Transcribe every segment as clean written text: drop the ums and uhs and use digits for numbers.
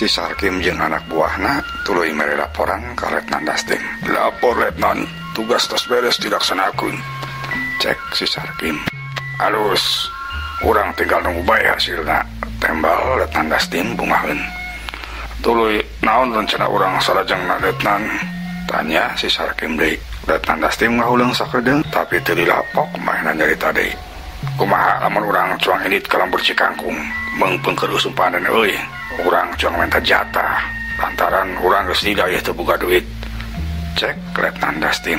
si Sarkim jeung anak buahna tuluy mere laporan ka Letnan Dastim. Lapor Letnan, tugas tos beres dilaksanakeun. Cek si Sarkim. Alus, urang tinggal nunggu bae hasilna. Tembal Letnan Dastim bungaheun. Tuluy naon rencana urang salajengna Letnan? Tanya si Sarkim deui. Letnan Dastim ngahuleung sakedeung tapi teu dilapok maehna nyarita deui. Kumaha lamun urang cuang indit ka Lembur Cikangkung meungpeung keur usumpanan euy. Urang cuang minta jatah lantaran urang geus didaya teu boga duit. Cek Letnan Dastim.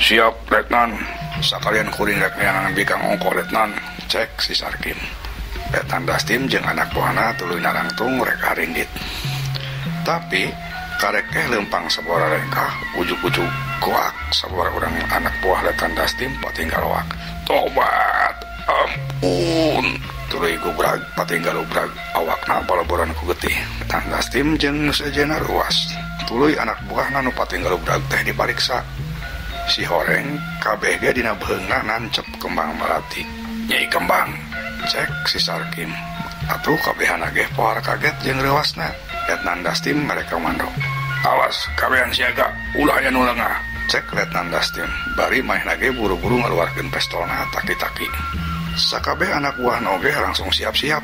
Siap Letnan, sakalian kuring rek neangan bikang ongko Letnan. Cek si Sarkim. Letnan Dastim jeung anak buahna tuluy narangtung rek harindit. Tapi karek lempang sabora rengkah ujuk-ujuk kuak sabora urang anak buah Letnan Dastim patinggal wak. Tobat, ampun. Tuluy gubrag patinggal ubrag awakna balaboran ku getih. Letnan Dastim jeung sejenna ruas. Tuluy anak buahna nu patinggal ubrag teh dipariksa. Si Horeng kabeh ge dina beheungna nancep kembang melati. Nyai Kembang, cek si Sarkim. Atuh kabehana ge pohar kaget jeung reuasna. Letnan Dastim mereka komando. Awas, kabehan siaga, ulah aya nu lengah. Cek Letnan Dastim. Bari maehna ge buru-buru ngaluarkeun pistolna taki-taki. Sakabeh anak buahna oge langsung siap-siap.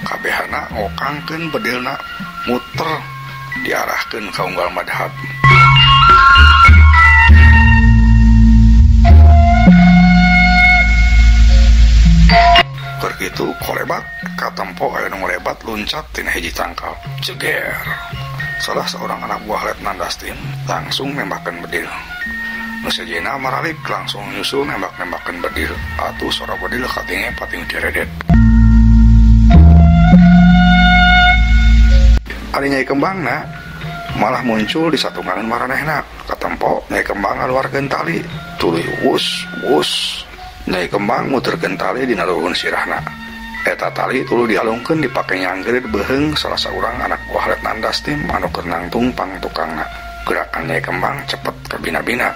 Kabehana ngokangkeun bedilna muter diarahkeun ka unggal madhab. Begitu kolebat katempo aya nu lebat luncat tina hiji tangkal. Ceger. Salah seorang anak buah Letnan Dastim langsung nembakeun bedil. Nu sejenna maralik langsung nyusul nembak-nembakeun bedil. Atuh sora bedil katinge pating diredet. Ari Nyai Kembangna malah muncul di satungan maranehna. Katempo Nyai Kembang ngaluarkeun tali, tuluy wus wus. Nyai Kembang muterkeun tali dina luhur sirahna. Eta tali tuluy dialungkeun dipake nyanggerit beheung salah saurang anak buah Letnan Dastim anu keur nangtung pangtukangna. Gerakan Nyai Kembang cepet kabina-bina.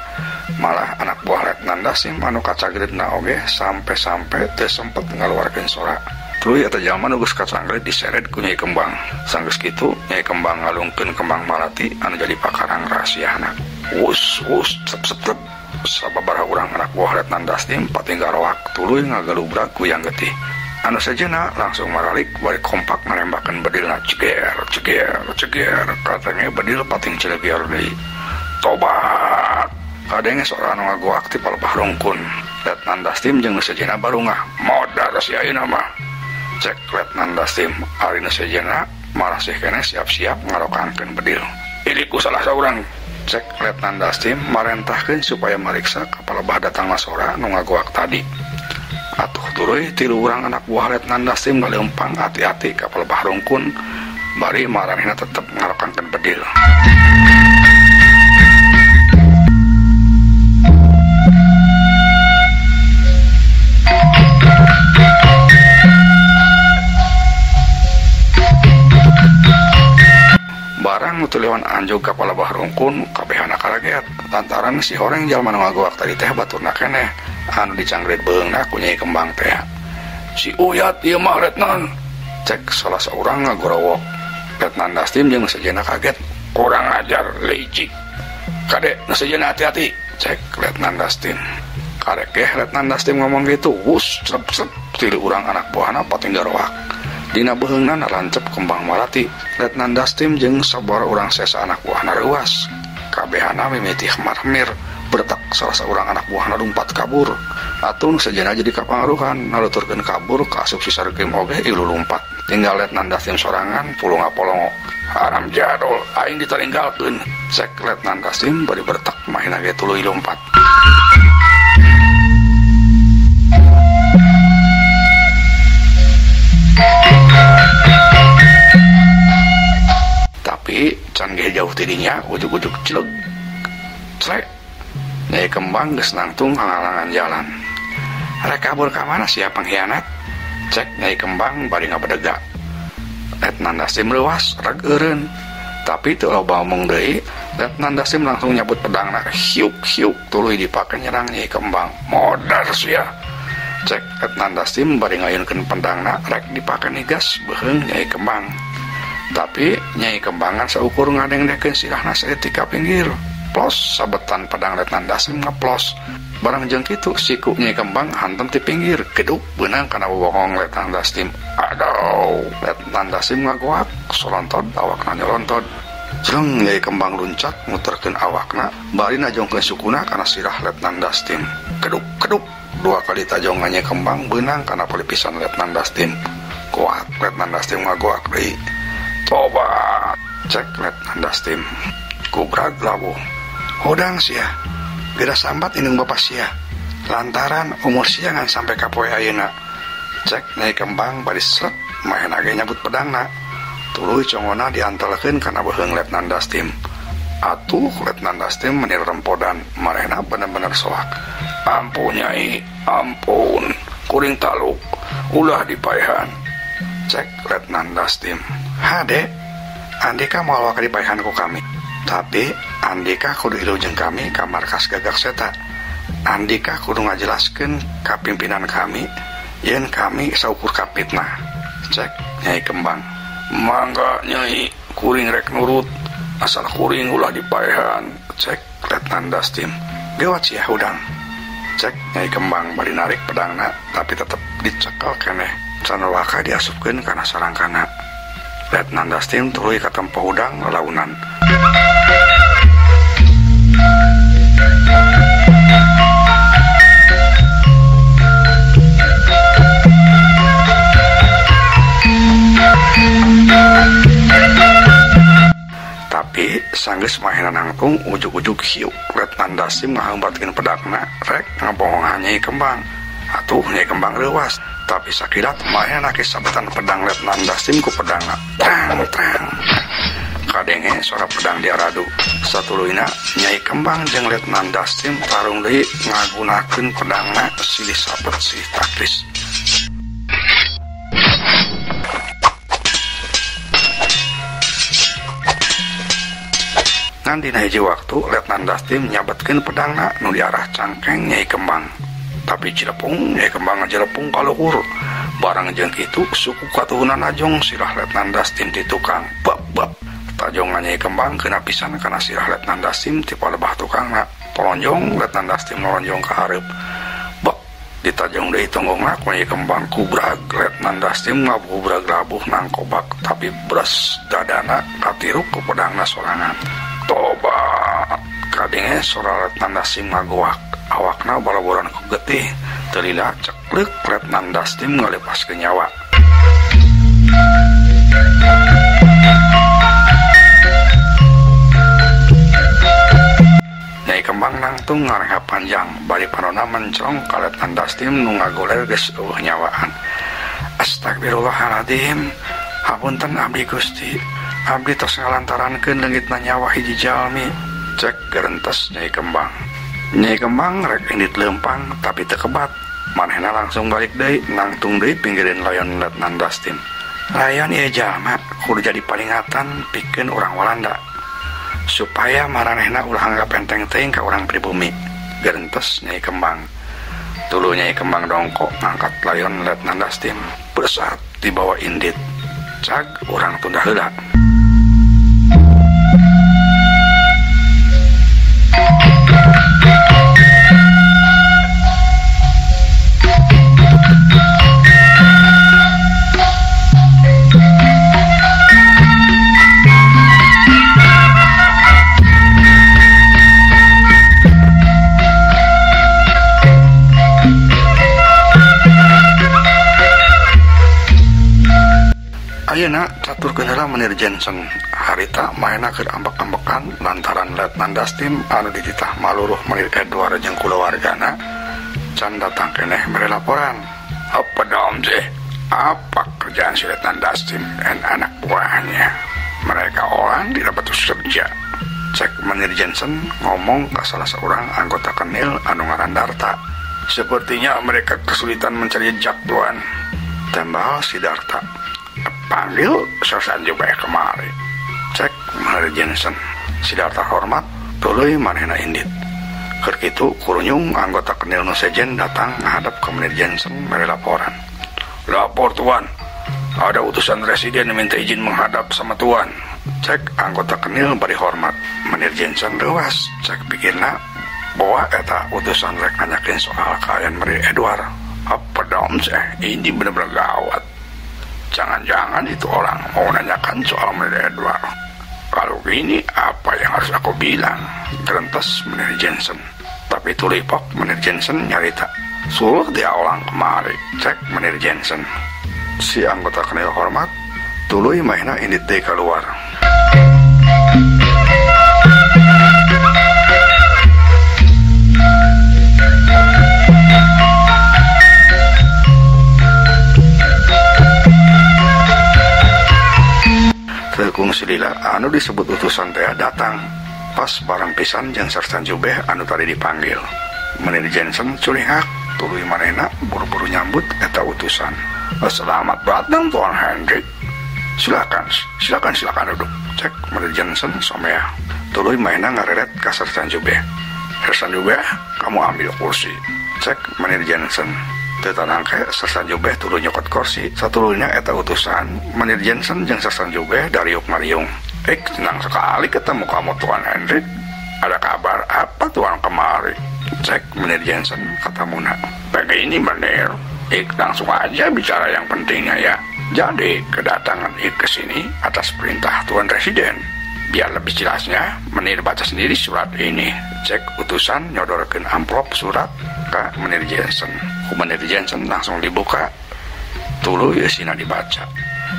Malah anak buah Letnan Dastim anu kacageritna oge sampe-sampe teu sempet ngaluarkeun sora. Tuluy eta jalma nu geus kacanggerit diseret ku Nyai Kembang. Sanggeus kitu Nyai Kembang ngalungkeun kembang malati anu jadi pakarang rahasiana. Wus wus sep sep sep. Sababaraha urang anak buah Letnan Dastim patinggal roak tuluy ngagalubrak ku yang getih. Anu sejenna langsung maralik bari kompak ngarembakeun bedilna. Ceger ceger ceger. Katanya bedil pating cileger deui. Tobat. Kadenge sora anu ngagoak ti palebah rungkun. Letnan Dastim jeung sejenna barungah. Modar si ayeuna mah. Cek Letnan Dastim. Ari nu sejenna malah sih kene siap-siap ngarokangkeun bedil. Iliku salah saurang. Cek Letnan Dastim marentahkeun supaya mariksa kepala bah datang masora nu ngagoak tadi. Atuh tuluy tilu urang anak buah Letnan Dastim ngaleumpang hati-hati kepala bah rungkun bari maranehna tetep ngarokankeun bedil. Barang nu lewan anjog kepala bah rungkun kabehana kaget lantaran si Horeng jalma nu ngagoak tadi teh baturna keneh anu dicanggerit beungna ku Nyai Kembang teh. Si Uyat ieu mah Letnan. Cek salah saurang ngagorowok. Letnan Dastim jeung sejenna kaget. Kurang ajar licik. Kade nu sejenna hati-hati. Cek Letnan Dastim. Karek Letnan Dastim ngomong gitu, wus sep sep tilu urang anak buahna patinggal roak. Dina beheungna narancep kembang malati. Letnan Dastim jeung sabora urang sesa anak buahna reuas. Kabehana mimiti marmir bertak salah seorang anak buahna lumpat kabur. Atuh nu sejenna jadi kapangaruhan naluturkeun kabur ka asup si Sarkim oge ilu lumpat. Tinggal Letnan Dastim sorangan pulung apolongo. Haram jadol aing ditinggalkeun. Cek Letnan Dastim bari bertak mahina ge tuluy lumpat. Tapi can ge jauh tidinya ujuk-ujuk celeg. Cek Nyai Kembang geus nangtung halangan jalan. Rek kabur ka mana sia panghianat? Cek Nyai Kembang bari ngabedega. Letnan Dastim leuwas reg eureun. Tapi teu loba omong deui, Letnan Dastim langsung nyabut pedangna. Hiuk hiuk tuluy dipake nyerang Nyai Kembang. Modar sia. Cek Letnan Dastim bari ngayunkeun pedangna rek dipake nigas beheung Nyai Kembang. Tapi Nyai Kembangan seukur ngadengdekeun sirahna saeutik ka pinggir. Plos sabetan pedang Letnan Dasim ngeplos. Barang jeung kitu siku Nyai Kembang hantem ti pinggir. Geduk beunang kana bohong Letnan Dasim. Aduh, Letnan Dasim ngagoak solontod awakna nyolontod. Jeung Nyai Kembang luncat muterkeun awakna bari najongkeun sukuna kana sirah Letnan Dasim. Keduk dua kali tajong Nyai Kembang beunang kana pelipisan Letnan Dasim. Kuat Letnan Dasim ngagoak deui. Tobat cek Letnan Dasim. Kubrag labuh. Hodang sia, geda sambat indung bapak sia. Lantaran umur sia ngan sampai ka poe ayeuna. Cek Nyai Kembang bari sret mahena ge nyabut pedangna. Tuluy congona diantelkeun kana beuheung Letnan Dasim. Atuh Letnan Dasim menir rempodan, marehna bener-bener soak. Ampun Nyai, ampun. Kuring taluk, ulah dipaehan. Cek Letnan Dasim. Hade, andika moal ka dipaehan ku kami. Tapi andika kudu hirup jeung kami ka markas Gagak Seta. Andika kudu ngajelaskeun ka pimpinan kami yen kami saukur kapitna. Cek Nyai Kembang. Mangga Nyai, kuring rek nurut. Asal kuring ulah dipaehan. Cek Letnan Dasim. Gewat sia udang. Cek Nyai Kembang bari narik pedangna tapi tetep dicekel keneh. Canowaka diasupkeun kana sarangkana. Letnan Dasim tuluy ka tempo udang lelaunan. Tapi sanggeus mahena nangtung ujug-ujug hiu Letnan Dasim ngahambatkeun pedangna rek ngabohongan Nyai Kembang. Atuh Nyai Kembang leuwas, tapi sakilat mahena nake sabetan pedang Letnan Dasim ku pedangna. Trang. Kadenge suara pedang diaradu. Satuluyna Nyai Kembang jeung Letnan Dasim tarung deui ngagunakeun pedangna silih sabet silih takris. Ngan dina hiji waktu Letnan Dasim nyabetkeun pedangna nu diarah cangkeng Nyai Kembang. Tapi Cilepung Nyai Kembang ngajelepung kaluhur. Barang jeung kitu suku katuhunan najong sirah Letnan Dasim ti tukang. Bab. Tajong Nyai Kembang kena pisan kana sirah Letnan Dasim ti palebah tukangna. Polonjong Letnan Dasim nolonjong ka hareup. Bak ditajong deui tonggongna ku Nyai Kembang kubrag. Letnan Dasim ngabubrag labuh nang kobak tapi beres dadana katiruk ku pedangna sorangan. Tobat kadenge sora Letnan Dasim ngagoak. Awakna balaboran ku getih teu lila ceklek Letnan Dasim ngalepaskeun nyawa. Nyai Kembang nangtung ngareha panjang bari panonna mencrong ka Letnan Dasim nu ngagoler geus eueuh nyawaan. Astagfirullahaladzim. Hapunten abdi Gusti. Abdi tos ngalantarankeun leungitna nyawa hiji jalmi. Cek gerentes Nyai Kembang. Nyai Kembang rek indit leumpang tapi teu kebat. Manehna langsung balik deui nangtung deui pinggireun layon Letnan Dasim. Layon ieu jalma kudu jadi palingatan pikeun urang Walanda supaya maranehna ulah anggap enteng teuing ka urang pribumi. Gerentes Nyai Kembang. Tuluy Nyai Kembang dongkok ngangkat layon Letnan Dasim bersat dibawa indit. Cag urang tunda heula. Ayeuna caturkeun heula Menir Jensen. Harita mahena keur ambek-ambekan lantaran Letnan Dasim anu dititah maluruh Menir Edward jeung kulawargana can datang keneh mere laporan. Apa daom teh? Apa kerjaan si Letnan Dasim dan anak buahnya? Mereka orang tidak betul kerja. Cek Menir Jensen ngomong ke salah seorang anggota Kenil anu ngaran Darta. Sepertinya mereka kesulitan mencari jejak tuan. Tembal si Darta. Panggil Sosan juga kemari. Cek Menir Jensen. Si Darta hormat tuluy manehna indit. Keur kitu kurunyung anggota Kenil nu sejen datang ngadep ke Menir Jensen mere laporan. Lapor tuan, Ada utusan residen minta izin menghadap sama tuan. Cek anggota kenil bari hormat. Menir Jensen lewas. Cek pikirna bahwa eta utusan rek nanyakin soal kalian Menir Edward. Apa dong ini bener-bener gawat. Jangan-jangan itu orang mau nanyakan soal Menir Edward. Kalau gini apa yang harus aku bilang? Gerentes Menir Jensen. Tapi tulipok Menir Jensen nyarita. Suruh dia orang kemari. Cek Menir Jensen. Si anggota kenil hormat tuluy mainna indit teh keluar. Tekung silila anu disebut utusan teh datang pas barang pisan jeung Sersan Jubeh anu tadi dipanggil. Menir Jensen culihak tuluy manehna buru-buru nyambut eta utusan. Selamat datang Tuan Hendrik. Silakan duduk. Cek Menir Jensen somea. Tuluy mainna ngareret ka Sersan Jubeh. Sersan Jubeh, kamu ambil kursi. Cek Menir Jensen. Tetanangke Sersan Jubeh tuluy nyokot kursi. Satulunya eta utusan Menir Jensen jeung Sersan Jubeh dariuk mariung. Senang sekali ketemu kamu Tuan Hendrik. Ada kabar apa Tuan kemari? Cek Menir Jensen kata Muna. Begini Menir, langsung aja bicara yang pentingnya ya. Jadi kedatangan ke sini atas perintah Tuan Residen. Biar lebih jelasnya, Menir baca sendiri surat ini. Cek utusan nyodorkeun amplop surat ke Menir Jensen. Menir Jensen langsung dibuka. Tuluy eusina dibaca.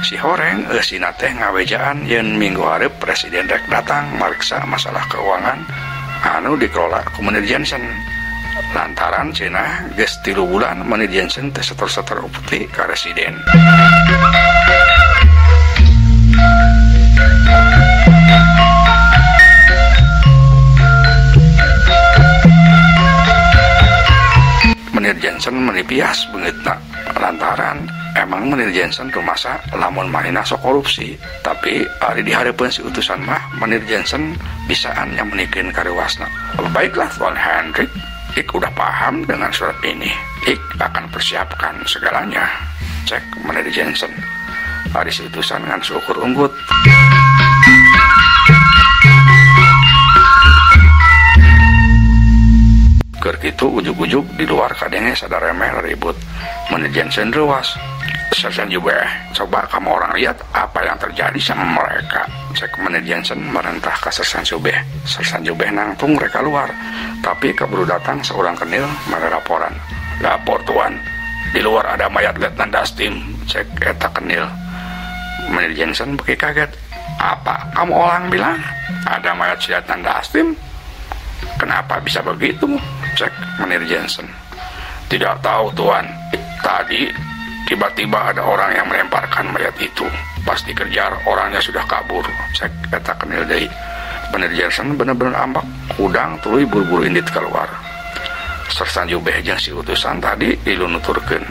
Si Horeng eusina teh ngawejaan yen minggu hareup Presiden rek datang mariksa masalah keuangan anu dikelola ku Menir Jensen. Lantaran cenah geus 3 bulan Menir Jensen teh setor-setor upeti ka Residen. Menir Jensen menipias beungeutna lantaran emang Menir Jensen rumasa lamun manehna sok korupsi, tapi ari dihareupeun si utusan mah Menir Jensen bisaan nyamunikeun karuasna. Baiklah Tuan Hendrik, Ik udah paham dengan surat ini. Ik akan persiapkan segalanya. Cek Menir Jensen. Ari si utusan ngan syukur unggut. Keur kitu ujug-ujug di luar kadenge sadaremeh ribut. Menir Jensen ruas. Sersan Jubeh, coba kamu orang lihat apa yang terjadi sama mereka. Cek Menir Jensen merentah ke Sersan Jubeh. Sersan Jubeh nangtung mereka luar. Tapi keburu datang seorang kenil mere laporan. Lapor Tuan, di luar ada mayat Letnan Dastim. Cek eta kenil. Menir Jensen beki kaget. Apa kamu orang bilang ada mayat si Letnan Dastim? Kenapa bisa begitu? Cek Menir Jensen. Tidak tahu Tuan. Tadi tiba-tiba ada orang yang melemparkan mayat itu. Pas dikejar orangnya sudah kabur. Cek eta kenil deui. Menir Jensen bener-bener ambak. Udang tuluy buru-buru indit keluar. Sersan Jubeh jeung si utusan tadi dilunuturkeun.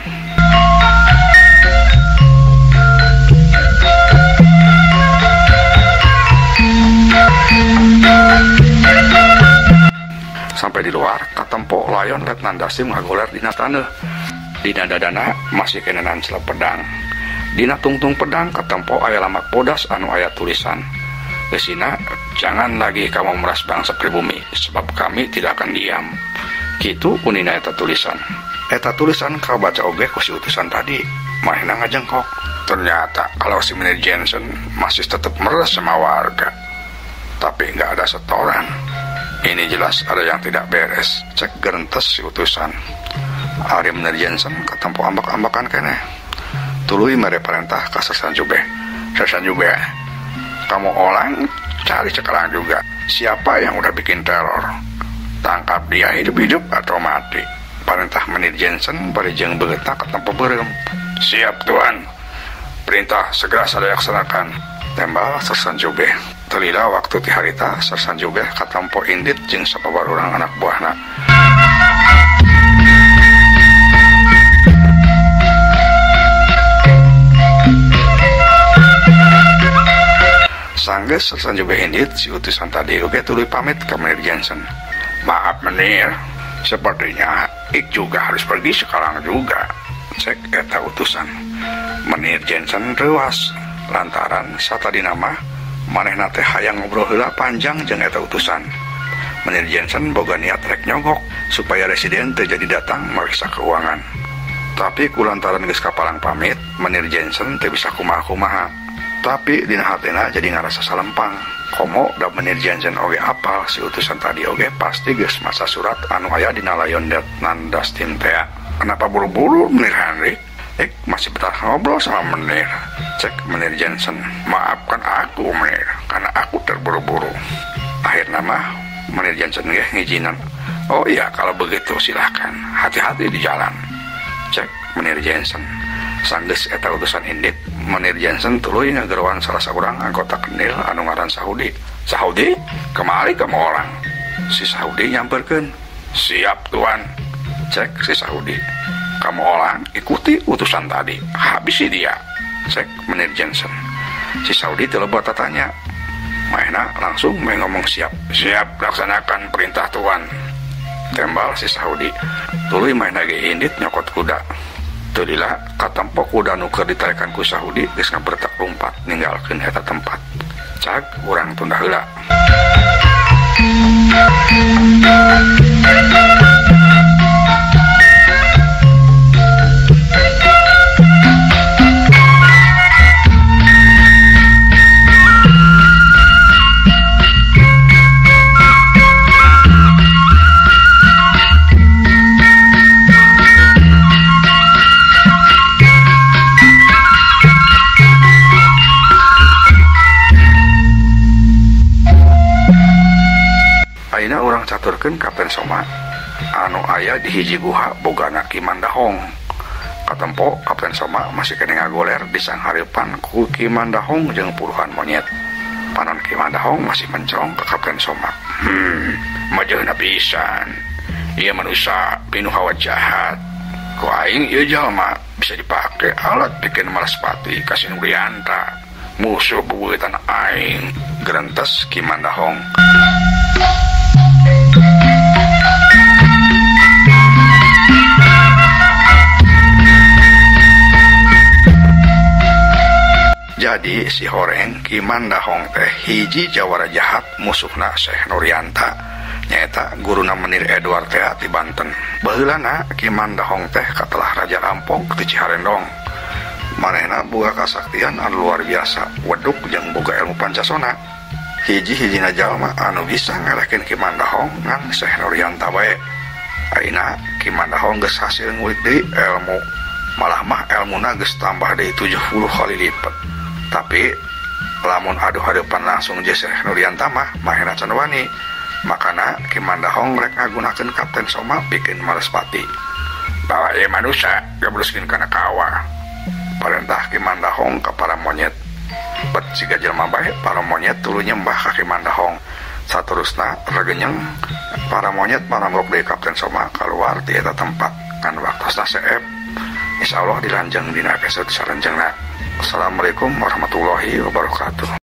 Sampai di luar, katempo layon Letnan Dasim ngagoler dina taneuh. Dina dadana masih kenenan selep pedang. Dina tungtung pedang katempo aya lamak podas anu aya tulisan. Kesina, jangan lagi kamu meras bangsa pribumi, sebab kami tidak akan diam. Kitu unina eta tulisan. Eta tulisan kabaca oge ku si utusan tadi. Manehna ngajengkok. Ternyata kalau si Menir Jensen masih tetap meres sama warga. Tapi nggak ada setoran. Ini jelas ada yang tidak beres. Cek gerentes si utusan. Ari Menir Jensen katempo ambak-ambakan keneh. Tuluy mere perintah ka Sersan Jubeh. Sersan Jubeh, kamu orang cari sekarang juga siapa yang udah bikin teror. Tangkap dia hidup-hidup atau mati. Perintah Menir Jensen bari jeung beungeutna katempo beureum. Siap Tuan. Perintah segera saya laksanakan. Tembal Sersan Jubeh. Telila waktu ti harita Sersan Jubeh katempo indit jeung sapabarurang anak buahna. Sanggeus Sersan Jubeh indit si utusan tadi oge tuluy pamit ke Menir Jensen. Maaf Menir, sepertinya Ik juga harus pergi sekarang juga. cek eta utusan. Menir Jensen rewas lantaran satadina mah manehna teh hayang ngobrol heula panjang jeung eta utusan. Menir Jensen boga niat rek nyogok supaya residen teu jadi datang mariksa keuangan. Tapi kulantaran geus kapalang pamit, Menir Jensen teu bisa kumaha-kumaha. Tapi dina hatena jadi ngarasa salempang. Komo da Menir Jensen oge apal si utusan tadi oge pasti geus maca surat anu aya dina Lieutenant Dustin teh. Kenapa buru-buru Menir Henry? Masih betah ngobrol sama Menir. Cek Menir Jensen. Maafkan aku Menir, karena aku terburu-buru. Akhirnya mah Menir Jensen ngijinan. Oh iya, kalau begitu silahkan. Hati-hati di jalan. Cek Menir Jensen. Sanggeus eta utusan indit, Menir Jensen tuluy ngagerowan salah seorang anggota kenil anu ngaran Saudi. Saudi, kemari kamu orang. Si Saudi nyamperkeun. Siap tuan. Cek si Saudi. Kamu orang ikuti utusan tadi, habisi dia. Cek Menir Jensen. Si Saudi telebot tanya. Maena langsung ngomong siap. Siap, laksanakan perintah tuan. Tembal si Saudi. Tuluy maena ge indit nyokot kuda. Tulilah katempo kuda nu keur ditarekan ku Saudi geus ngabertak lumpat ninggalkeun eta tempat. Cak urang tunda heula. Aina urang caturkeun Kapten Soma anu aya di hiji guha bogana Ki Mandahong. Katempo Kapten Soma masih kene ngagoler di sanghareupan ku Ki Mandahong jeung puluhan monyet. Panon Ki Mandahong masih mencong ke Kapten Soma. Majeuna pisan. Ieu manusia pinuh hawa jahat. Ku aing ieu jalma bisa dipake alat bikin malaspati ka Sinurianta. Musuh bubeutan aing. Gerentes Ki Mandahong. Jadi si Horeng Ki Mandahong teh hiji jawara jahat musuhna Syekh Nurianta nyaeta guruna Menir Edward teh di Banten. Baheulana Ki Mandahong teh katelah Raja Rampok di Ciharendong. Manehna boga kasaktian anu luar biasa, weduk jeung boga ilmu pancasona. Hiji-hijina jalma anu bisa ngalahkeun Ki Mandahong ngan Syekh Nurianta bae. Aina Ki Mandahong geus hasil ngulik deui ilmu. Malah mah ilmuna geus tambah deui 70 kali lipat. Tapi lamun adu-hadupan langsung jeung Syekh Nurianta mah mahena can wani. Makana Ki Mandahong rek ngagunakeun Kapten Soma bikin malaspati. Bawa ieu manusia gabruskeun kana kawah. Perintah Ki Mandahong ka para monyet. Bet siga jelema bae para monyet tuluy nyembah ka Ki Mandahong. Saterusna regenyeng para monyet maranggok deui Kapten Soma kaluar ti eta tempat ngan waktosna seep. Insyaallah dilanjeng dina episode sarenjengna. Assalamualaikum warahmatullahi wabarakatuh.